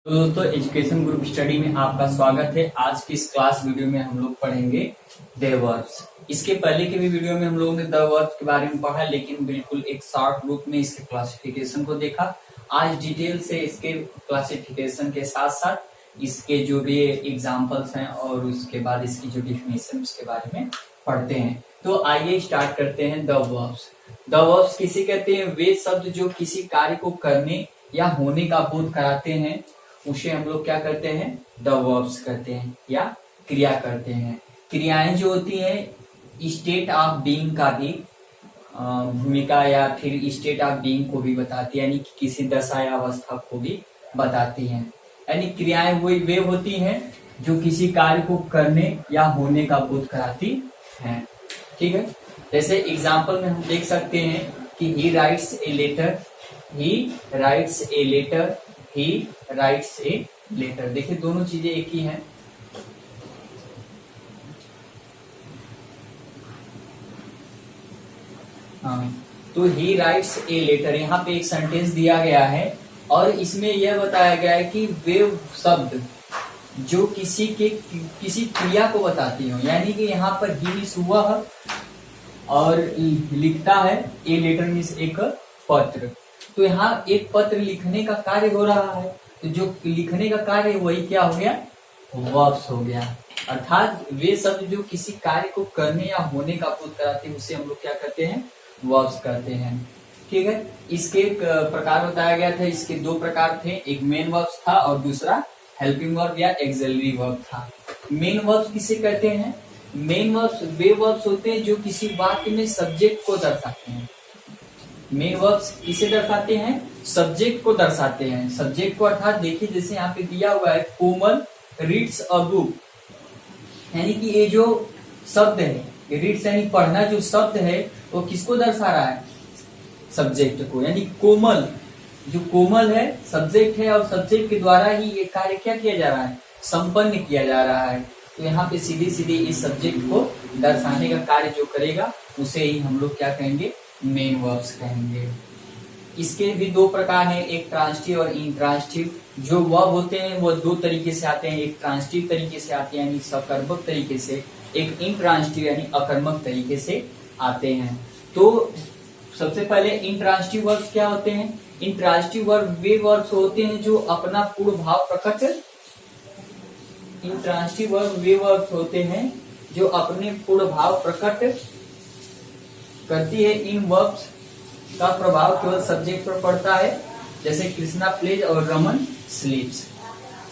तो दोस्तों education group study में आपका स्वागत है। आज की इस क्लास वीडियो में हम लोग पढ़ेंगे द वर्ब्स। इसके पहले के भी वीडियो में हम लोगों ने द वर्ब्स के बारे में पढ़ा, लेकिन बिल्कुल एक शॉर्ट रूप में इसके क्लासिफिकेशन को देखा। आज डिटेल से इसके क्लासिफिकेशन के साथ साथ इसके जो भी एग्जाम्पल्स हैं और उसके बाद इसकी जो डिफिनेशन उसके बारे में पढ़ते हैं। तो आइए स्टार्ट करते हैं द वर्ब्स। द वर्ब्स किसे कहते हैं? वे शब्द जो किसी कार्य को करने या होने का बोध कराते हैं उसे हम लोग क्या करते हैं? द वर्ब्स कहते हैं या क्रिया करते हैं। क्रियाएं जो होती हैं स्टेट ऑफ बीइंग का भी भूमिका या फिर स्टेट ऑफ बीइंग को भी बताती है, यानी कि किसी दशा या अवस्था को भी बताती हैं। यानी क्रियाएं वे होती हैं जो किसी कार्य को करने या होने का बोध कराती हैं। ठीक है, जैसे एग्जाम्पल में हम देख सकते हैं कि he writes a letter, he writes a letter, he writes a letter. देखिए दोनों चीजें एक ही हैं। हाँ, तो ही राइट्स ए लेटर, यहाँ पे एक सेंटेंस दिया गया है और इसमें यह बताया गया है कि वे शब्द जो किसी क्रिया को बताती हो, यानी कि यहाँ पर ही मीन्स वह और लिखता है ए लेटर मीन्स एक पत्र। तो यहाँ एक पत्र लिखने का कार्य हो रहा है, तो जो लिखने का कार्य वही क्या हो गया? वर्ब्स हो गया। अर्थात वे शब्द जो किसी कार्य को करने या होने का बोध कराते हैं उसे हम लोग क्या करते हैं? वर्ब्स कहते हैं। ठीक है, इसके प्रकार बताया गया था। इसके दो प्रकार थे, एक मेन वर्ब्स था और दूसरा हेल्पिंग वर्ब या एक्सिलरी वर्ब था। मेन वर्ब्स किसे कहते हैं? मेन वर्ब्स वे वर्ब्स होते हैं जो किसी वाक्य में सब्जेक्ट को दर्शाते हैं। मेन वर्ब्स किसे दर्शाते हैं? सब्जेक्ट को दर्शाते हैं। सब्जेक्ट को अर्थात देखिए जैसे यहाँ पे दिया हुआ है कोमल रीड्स अ बुक, यानी कि ये जो शब्द है रीड्स यानी पढ़ना, जो शब्द है वो किसको दर्शा रहा है? सब्जेक्ट को। यानी कोमल, जो कोमल है सब्जेक्ट है और सब्जेक्ट के द्वारा ही ये कार्य क्या किया जा रहा है? संपन्न किया जा रहा है। तो यहाँ पे सीधे सीधे इस सब्जेक्ट को दर्शाने का कार्य जो करेगा उसे ही हम लोग क्या कहेंगे? मेन वर्ब्स कहेंगे। इसके भी दो प्रकार हैं, एक ट्रांसिटिव और इंट्रांसिटिव। जो वर्ब होते हैं वो दो तरीके से आते हैं, एक ट्रांसिटिव तरीके से आते हैं यानी सकर्मक तरीके से, एक इंट्रांसिटिव यानी अकर्मक तरीके से आते हैं। तो सबसे पहले इंट्रांसिटिव वर्ब्स क्या होते हैं? इंट्रांसिटिव वर्ब वे वर्ब्स होते हैं जो अपना पूर्ण भाव प्रकट, इंट्रांसिटिव वर्ब वे वर्ब्स होते हैं जो अपने पूर्ण भाव प्रकट करती है। इन वर्ब्स का प्रभाव केवल सब्जेक्ट पर पड़ता है, जैसे कृष्णा प्लेज और रमन स्लीप्स।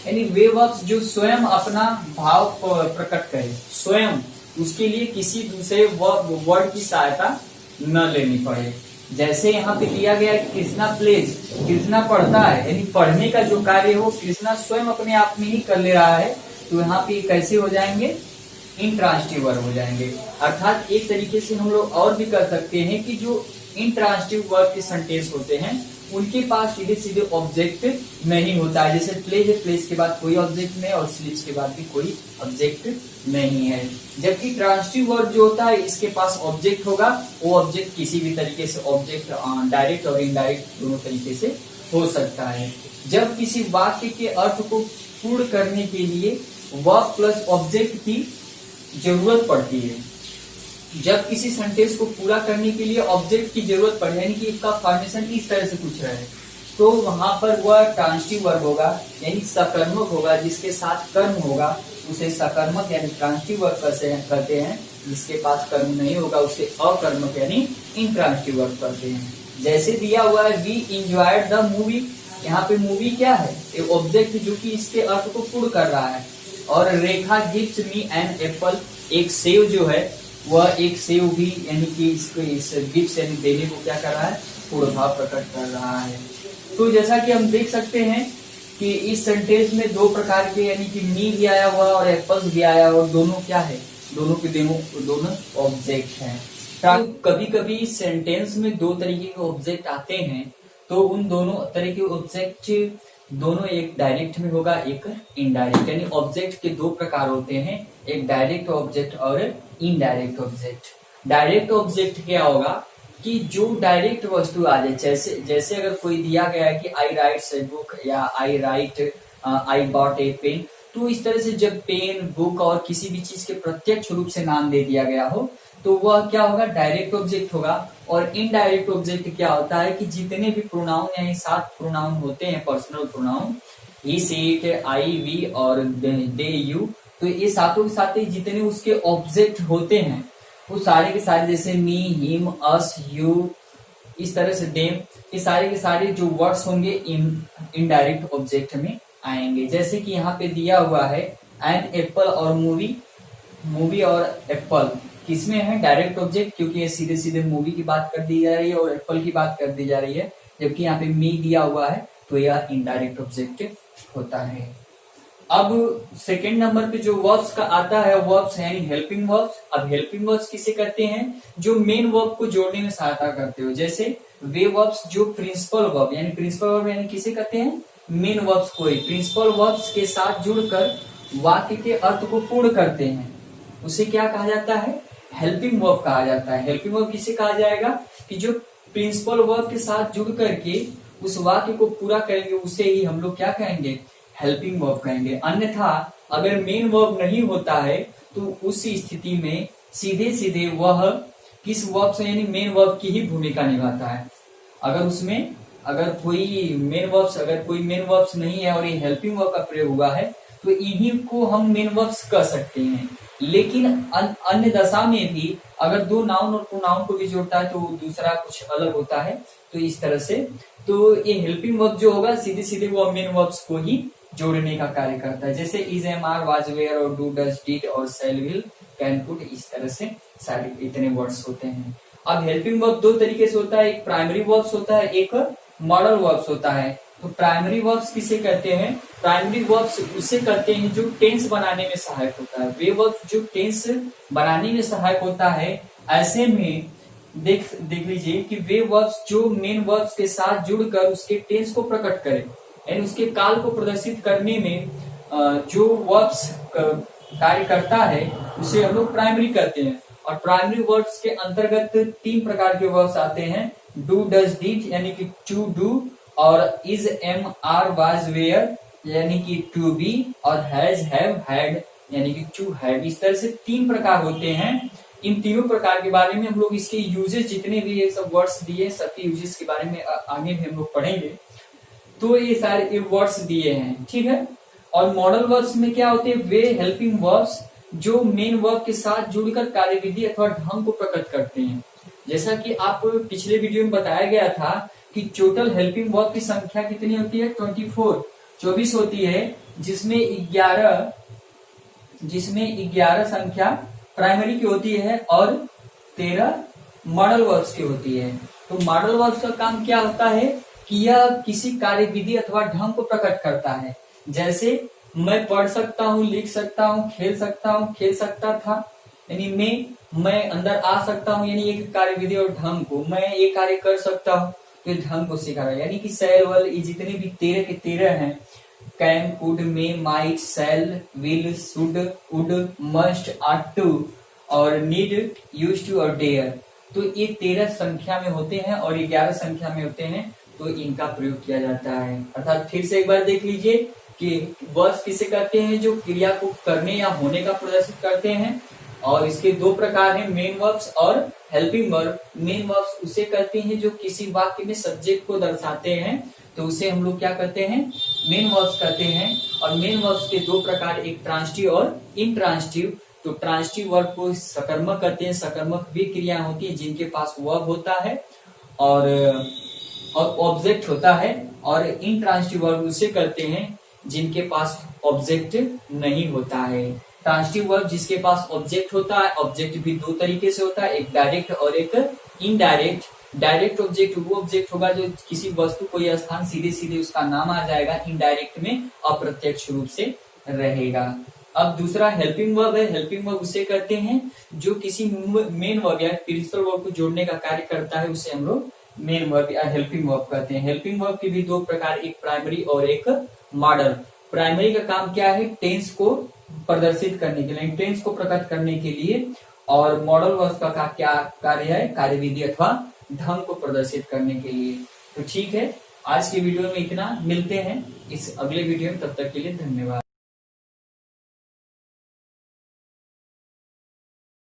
यानी वे वर्ब्स जो स्वयं अपना भाव प्रकट करे, स्वयं, उसके लिए किसी दूसरे वर्ड की सहायता न लेनी पड़े। जैसे यहाँ पे दिया गया है कृष्णा प्लेज, कृष्णा पढ़ता है, यानी पढ़ने का जो कार्य हो कृष्णा स्वयं अपने आप में ही कर ले रहा है। तो यहाँ पे कैसे हो जाएंगे? इंट्रांसिटिव वर्ब हो जाएंगे। अर्थात एक तरीके से हम लोग और भी कर सकते हैं कि जो इंट्रांसिटिव वर्ब के सेंटेंस होते हैं उनके पास सीधे सीधे ऑब्जेक्ट नहीं होता है। जैसे प्लेज है, प्लेज के बाद कोई ऑब्जेक्ट नहीं और स्लीप्स के बाद भी कोई ऑब्जेक्ट नहीं है। जबकि ट्रांसिटिव वर्ब जो होता है इसके पास ऑब्जेक्ट होगा। वो ऑब्जेक्ट किसी भी तरीके से ऑब्जेक्ट डायरेक्ट और इनडायरेक्ट दोनों तरीके से हो सकता है। जब किसी वाक्य के अर्थ को पूर्ण करने के लिए वर्ब प्लस ऑब्जेक्ट की जरूरत पड़ती है, जब किसी सेंटेंस को पूरा करने के लिए ऑब्जेक्ट की जरूरत पड़े, यानी कि इसका फॉर्मेशन इस तरह से पूछ रहा है, तो वहां पर वह ट्रांसिटिव वर्ब होगा यानी सकर्मक होगा। जिसके साथ कर्म होगा उसे सकर्मक यानी ट्रांसिटिव वर्ब कहते हैं। जिसके पास कर्म नहीं होगा उसे अकर्मक यानी इंट्रांसिटिव वर्ब कहते हैं। जैसे दिया हुआ है वी एंजॉयड द मूवी, यहाँ पे मूवी क्या है? एक ऑब्जेक्ट जो कि इसके अर्थ को पूर्ण कर रहा है। और रेखा गिफ्ट्स मी एन एप्पल, एक सेव जो है वह एक सेव भी, यानी कि इसको इस गिफ्ट यानी देने को क्या कर रहा है? पूर्ण भाव प्रकट कर रहा है। तो जैसा कि हम देख सकते हैं कि इस सेंटेंस में दो प्रकार के, यानी कि मी भी आया हुआ और एप्पल्स भी आया और दोनों क्या है? दोनों के दोनों ऑब्जेक्ट हैं। तो कभी कभी इस सेंटेंस में दो तरीके के ऑब्जेक्ट आते हैं, तो उन दोनों तरह के ऑब्जेक्ट दोनों एक डायरेक्ट में होगा, एक इनडायरेक्ट। यानी ऑब्जेक्ट के दो प्रकार होते हैं, एक डायरेक्ट ऑब्जेक्ट और इनडायरेक्ट ऑब्जेक्ट। डायरेक्ट ऑब्जेक्ट क्या होगा कि जो डायरेक्ट वस्तु आ जाए, जैसे अगर कोई दिया गया है कि आई राइट्स ए बुक या I write I bought a pen. तो इस तरह से जब पेन, बुक और किसी भी चीज के प्रत्यक्ष रूप से नाम दे दिया गया हो तो वह क्या होगा, डायरेक्ट ऑब्जेक्ट होगा। और इनडायरेक्ट ऑब्जेक्ट क्या होता है कि जितने भी प्रोनाउन यानी 7 प्रोनाउन होते हैं personal pronoun, he, it, I, we और दे, यू, तो ये सातों के साथ जितने उसके ऑब्जेक्ट होते हैं वो सारे के सारे, जैसे मी, हिम, अस, यू, इस तरह से देम, ये सारे के सारे जो वर्ड्स होंगे इनडायरेक्ट ऑब्जेक्ट में आएंगे। जैसे कि यहाँ पे दिया हुआ है एन एप्पल और मूवी, मूवी और एप्पल किसमें है, डायरेक्ट ऑब्जेक्ट, क्योंकि ये सीधे सीधे मूवी की बात कर दी जा रही है और एप्पल की बात कर दी जा रही है। जबकि यहाँ पे मी दिया हुआ है तो यह इनडायरेक्ट ऑब्जेक्ट होता है। अब सेकंड नंबर पे जो वर्ब्स का आता है, वर्ब्स यानी हेल्पिंग वर्ब्स। अब हेल्पिंग वर्ब्स किसे कहते हैं, जो मेन वर्ब को जोड़ने में सहायता करते हो। जैसे वे वर्ब्स जो प्रिंसिपल वर्ब यानी प्रिंसिपल वर्ब यानी किसे कहते हैं, मेन वर्ब्स को ही प्रिंसिपल वर्ब्स के साथ जुड़कर वाक्य के अर्थ को पूर्ण करते हैं, उसे क्या कहा जाता है, हेल्पिंग वर्ब कहा जाता है। हेल्पिंग वर्ब किसे कहा जाएगा कि जो प्रिंसिपल वर्ब के साथ जुड़ करके उस वाक्य को पूरा करेंगे, उसे ही हम लोग क्या कहेंगे, हेल्पिंग वर्ब कहेंगे। अन्यथा अगर मेन वर्ब नहीं होता है तो उस स्थिति में सीधे सीधे वह किस वर्ब से यानी मेन वर्ब की ही भूमिका निभाता है। अगर उसमें अगर कोई मेन वर्ब्स नहीं है और ये हेल्पिंग वर्ब का प्रयोग हुआ है तो इन्हीं को हम मेन वर्ब्स कह सकते हैं। लेकिन अन्य दशा में भी अगर दो नाउन और प्रोनाउन को भी जोड़ता है तो दूसरा कुछ अलग होता है। तो इस तरह से तो ये हेल्पिंग वर्ब जो होगा सीधे सीधे वो मेन वर्ब्स को ही जोड़ने का कार्य करता है। जैसे is, am, are, was, were और डू, डज, डिड और शैल, विल, कैन, कुड, इस तरह से सारे इतने वर्ड्स होते हैं। अब हेल्पिंग वर्ब दो तरीके से होता है, एक प्राइमरी वर्ब्स होता है, एक मॉडल वर्ब्स होता है। तो प्राइमरी वर्ब्स किसे कहते हैं, प्राइमरी वर्ब्स उसे कहते हैं जो टेंस बनाने में सहायक होता है। वे वर्ब्स जो टेंस बनाने में सहायक होता है, ऐसे में देख लीजिए कि वे वर्ब्स जो मेन वर्ब्स के साथ जुड़कर उसके टेंस को प्रकट करें यानी उसके काल को प्रदर्शित करने में जो वर्ब्स कार्य करता है उसे हम लोग प्राइमरी कहते हैं। और प्राइमरी वर्ब्स के अंतर्गत 3 प्रकार के वर्ब्स आते हैं, डू, डज, डिड यानी कि टू डू, और is, am, are, was, were यानी कि टू बी, और हैज, हैव, हैड यानी कि टू हैव। इस तरह से 3 प्रकार होते हैं। इन तीनों प्रकार के बारे में हम लोग इसके यूजेस जितने भी ये सब वर्ड्स दिए सबके यूजेस के बारे में आगे भी हम लोग पढ़ेंगे। तो ये सारे वर्ड्स दिए हैं, ठीक है। और मॉडल वर्ड्स में क्या होते हैं, वे हेल्पिंग वर्ड्स जो मेन वर्ब के साथ जुड़कर कार्यविधि अथवा ढंग को प्रकट करते हैं। जैसा कि आप पिछले वीडियो में बताया गया था कि टोटल हेल्पिंग वर्ब की संख्या कितनी होती है, 24 होती है, जिसमें 11 संख्या प्राइमरी की होती है और 13 मॉडल वर्ब्स की होती है। तो मॉडल वर्ब्स का काम क्या होता है कि यह किसी कार्यविधि अथवा ढंग को प्रकट करता है। जैसे मैं पढ़ सकता हूँ, लिख सकता हूँ, खेल सकता हूँ, खेल सकता था, यानी मैं अंदर आ सकता हूँ, यानी एक कार्यविधि और ढंग को, मैं ये कार्य कर सकता हूँ तो ढंग को सिखा रहा है। यानी कि सेल वल ये जितने भी 13 के 13 हैं, can, could, may, might, shall, will, should, would, must, ought to और नीड, यूज टू और डेयर, तो ये 13 संख्या में होते हैं और 11 संख्या में होते हैं, तो इनका प्रयोग किया जाता है। अर्थात फिर से एक बार देख लीजिए कि वर्ब्स किसे कहते हैं, जो क्रिया को करने या होने का प्रदर्शित करते हैं। और इसके 2 प्रकार हैं, मेन वर्ब्स और हेल्पिंग वर्ब। मेन वर्ब्स उसे कहते हैं जो किसी वाक्य में सब्जेक्ट को दर्शाते हैं, तो उसे हम लोग क्या कहते हैं, मेन वर्ब्स कहते हैं। और मेन वर्ब्स के 2 प्रकार, एक ट्रांसिटिव और इनट्रांसिटिव। तो ट्रांसिटिव वर्ब को सकर्मक कहते हैं, सकर्मक वे क्रिया होती है जिनके पास वर्ब होता है और ऑब्जेक्ट होता है। और इनट्रांसिटिव वर्ब उसे कहते हैं जिनके पास ऑब्जेक्ट नहीं होता है। ट्रांसिटिव वर्ब जिसके पास ऑब्जेक्ट होता है, ऑब्जेक्ट भी 2 तरीके से होता है, एक डायरेक्ट और एक इनडायरेक्ट। डायरेक्ट ऑब्जेक्ट वो ऑब्जेक्ट होगा जो किसी वस्तु को या स्थान सीधे सीधे उसका नाम आ जाएगा, इनडायरेक्ट में अप्रत्यक्ष रूप से रहेगा। अब दूसरा हेल्पिंग वर्ब है। हेल्पिंग वर्ब उसे कहते हैं जो किसी मेन वर्ब या प्रिंसिपल वर्ब को जोड़ने का कार्य करता है, उसे हम लोग मेन वर्ब या हेल्पिंग वर्ब कहते हैं। हेल्पिंग वर्ब के भी 2 प्रकार, एक प्राइमरी और एक मॉडल। प्राइमरी का काम क्या है, टेंस को प्रदर्शित करने के लिए, टेंस को प्रकट करने के लिए। और मॉडल वर्ब का क्या कार्य है, कार्यविधि अथवा ढंग को प्रदर्शित करने के लिए। तो ठीक है, आज की वीडियो में इतना, मिलते हैं इस अगले वीडियो में, तब तक के लिए धन्यवाद।